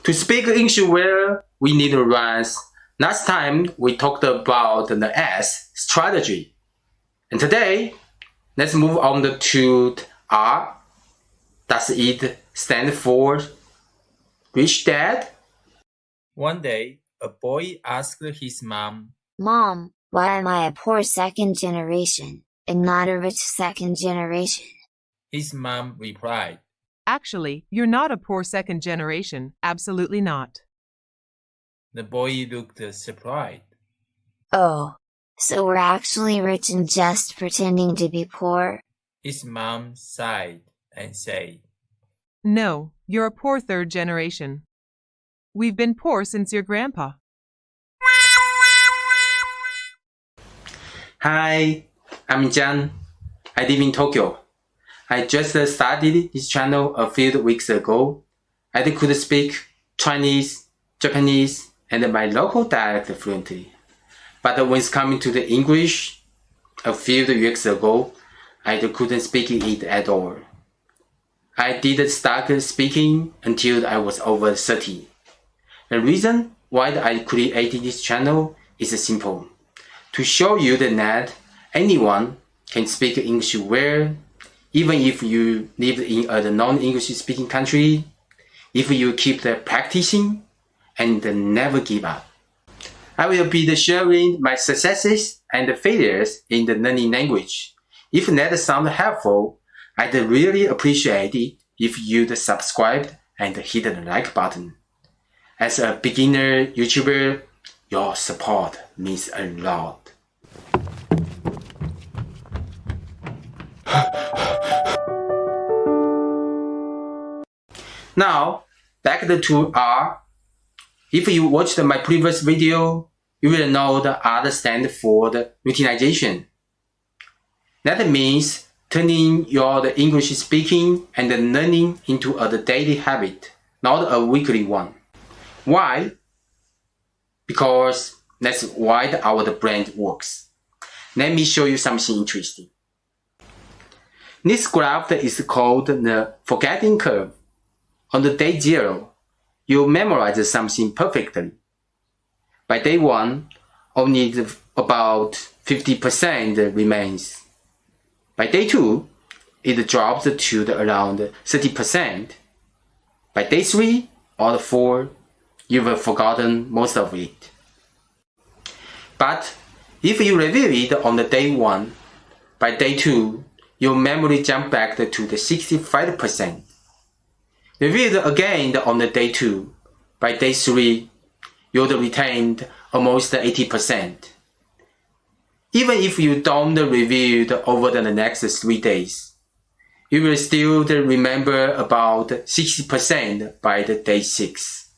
To speak English well, we need rhymes. Last time we talked about the S strategy. And today, let's move on to R. Does it stand for rich dad? One day, a boy asked his mom, Mom, why am I a poor second generation, and not a rich second generation? His mom replied, Actually, you're not a poor second generation. Absolutely not. The boy looked surprised. Oh, so we're actually rich and just pretending to be poor? His mom sighed and said, No, you're a poor third generation. We've been poor since your grandpa. Hi, I'm Jan. I live in Tokyo. I just started this channel a few weeks ago. I could speak Chinese, Japanese, and my local dialect fluently. But when it's coming to the English, a few years ago, I couldn't speak it at all. I did start speaking until I was over 30. The reason why I created this channel is simple. To show you that anyone can speak English well, even if you live in a non-English speaking country, if you keep practicing and never give up. I will be sharing my successes and failures in the learning language. If that sounds helpful, I'd really appreciate it if you'd subscribe and hit the like button. As a beginner YouTuber, your support means a lot. Now, back to R. If you watched my previous video, you will know the R stands for the routinization. That means turning your English speaking and learning into a daily habit, not a weekly one. Why? Because that's why our brain works. Let me show you something interesting. This graph is called the forgetting curve. On the day 0, you memorize something perfectly. By day 1, only about 50% remains. By day 2, it drops to around 30%. By day 3 or 4, you've forgotten most of it. But if you review it on the day 1, by day 2, your memory jumps back to the 65%. Review it again on the day 2. By day 3, you'll retain almost 80%. Even if you don't review it over the next 3 days, you will still remember about 60% by the day 6.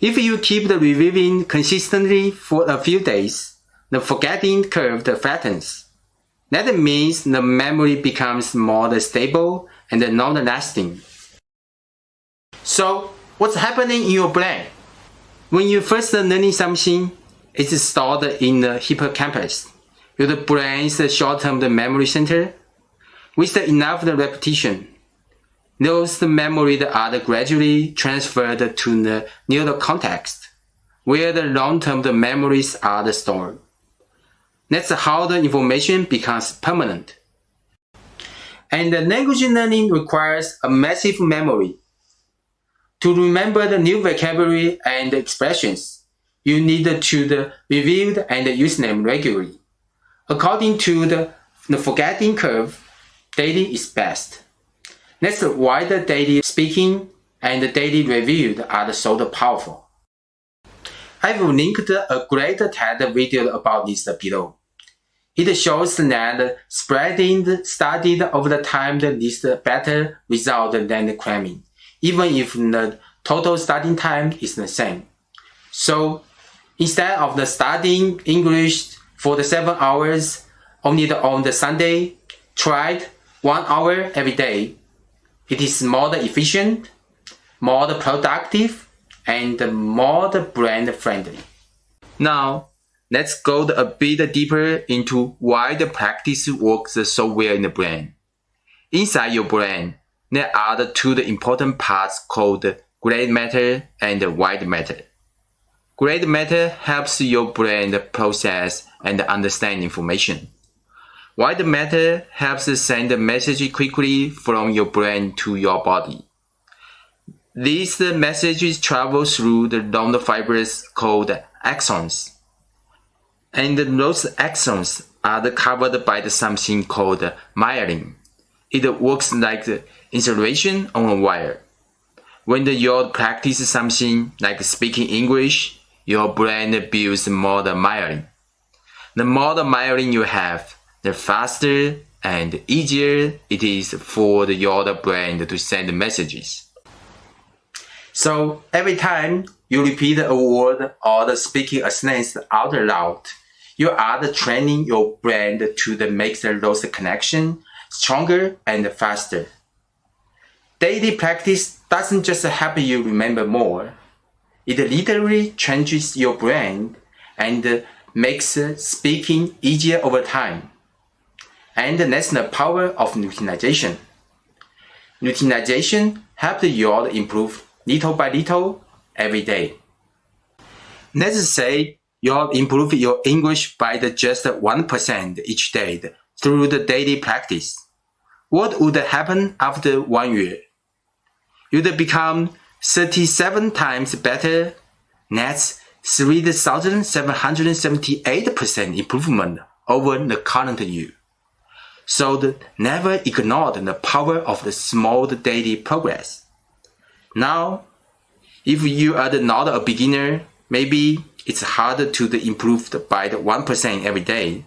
If you keep reviewing consistently for a few days, the forgetting curve flattens. That means the memory becomes more stable and long-lasting. So, what's happening in your brain? When you first learning something, it's stored in the hippocampus, your brain's short-term memory center. With enough repetition, those memories are gradually transferred to the neural context, where the long-term memories are stored. That's how the information becomes permanent. And language learning requires a massive memory. To remember the new vocabulary and expressions, you need to review and use them regularly. According to the forgetting curve, daily is best. That's why the daily speaking and the daily review are so powerful. I've linked a great TED video about this below. It shows that spreading studied over the time leads better result than cramming, even if the total studying time is the same. So, instead of studying English for the 7 hours only on the Sunday, try 1 hour every day. It is more efficient, more productive, and more brain friendly. Now, let's go a bit deeper into why the practice works so well in the brain. Inside your brain, there are the 2 important parts called gray matter and white matter. Gray matter helps your brain process and understand information. White matter helps send a message quickly from your brain to your body. These messages travel through the long fibers called axons. And those axons are covered by something called myelin. It works like insulation on a wire. When you practice something like speaking English, your brain builds more myelin. The more myelin you have, the faster and easier it is for your brain to send messages. So every time you repeat a word or speaking a sentence out loud, you are training your brain to make those connections stronger and faster. Daily practice doesn't just help you remember more. It literally changes your brain and makes speaking easier over time. And that's the power of routinization. Routinization helps you improve little by little every day. Let's say you improve your English by just 1% each day through the daily practice. What would happen after 1 year? You'd become 37 times better. That's 3,778% improvement over the current year. So never ignore the power of the small daily progress. Now, if you are not a beginner, maybe it's hard to improve by 1% every day.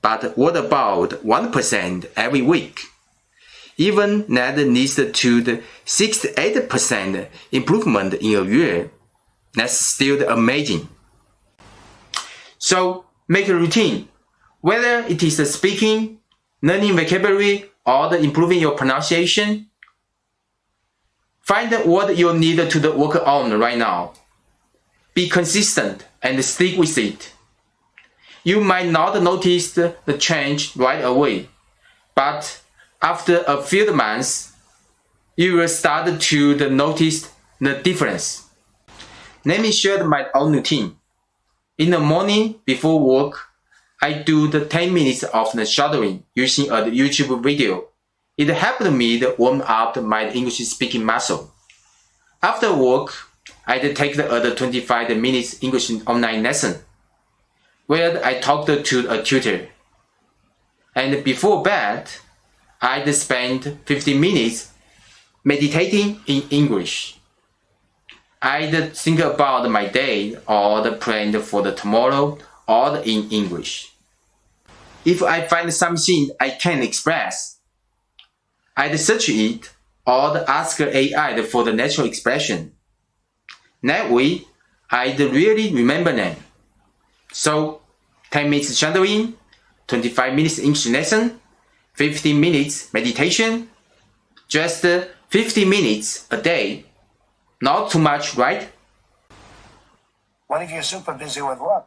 But what about 1% every week? Even that leads to the 68% improvement in a year. That's still amazing. So make a routine. Whether it is speaking, learning vocabulary, or improving your pronunciation, find what you need to work on right now. Be consistent and stick with it. You might not notice the change right away, but after a few months, you will start to notice the difference. Let me share my own routine. In the morning before work, I do the 10 minutes of the shadowing using a YouTube video. It helped me to warm up my English speaking muscle. After work, I take the other 25 minutes English online lesson, where I talked to a tutor. And before bed, I spend 15 minutes meditating in English. I think about my day or the plan for the tomorrow all in English. If I find something I can express, I'd search it or ask AI for the natural expression. That way, I'd really remember them. So, 10 minutes shadowing, 25 minutes English lesson, 15 minutes meditation, just 50 minutes a day. Not too much, right? What if you're super busy with work?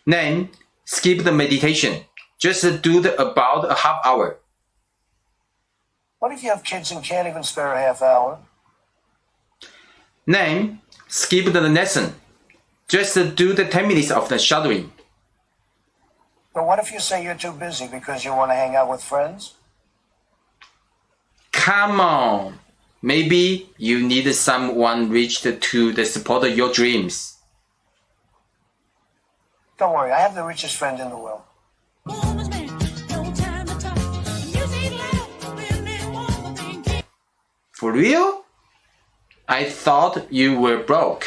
Then, skip the meditation. Just do about a half hour. What if you have kids and can't even spare a half hour? Then, skip the lesson. Just do the 10 minutes of the shadowing. But what if you say you're too busy because you want to hang out with friends? Come on. Maybe you need someone rich to support your dreams. Don't worry, I have the richest friend in the world. For real? I thought you were broke.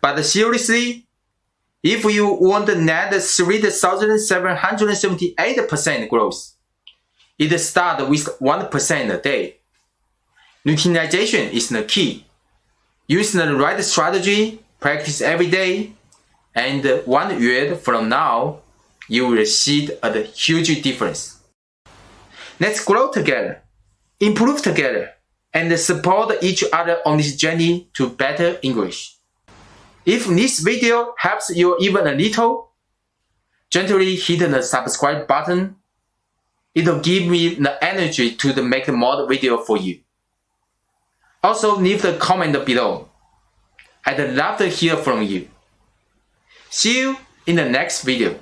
But seriously, if you want net 3,778% growth, it starts with 1% a day. Routinization is the key. Use the right strategy, practice every day, and 1 year from now, you will see a huge difference. Let's grow together, improve together, and support each other on this journey to better English. If this video helps you even a little, gently hit the subscribe button. It'll give me the energy to make more video for you. Also, leave the comment below. I'd love to hear from you. See you in the next video.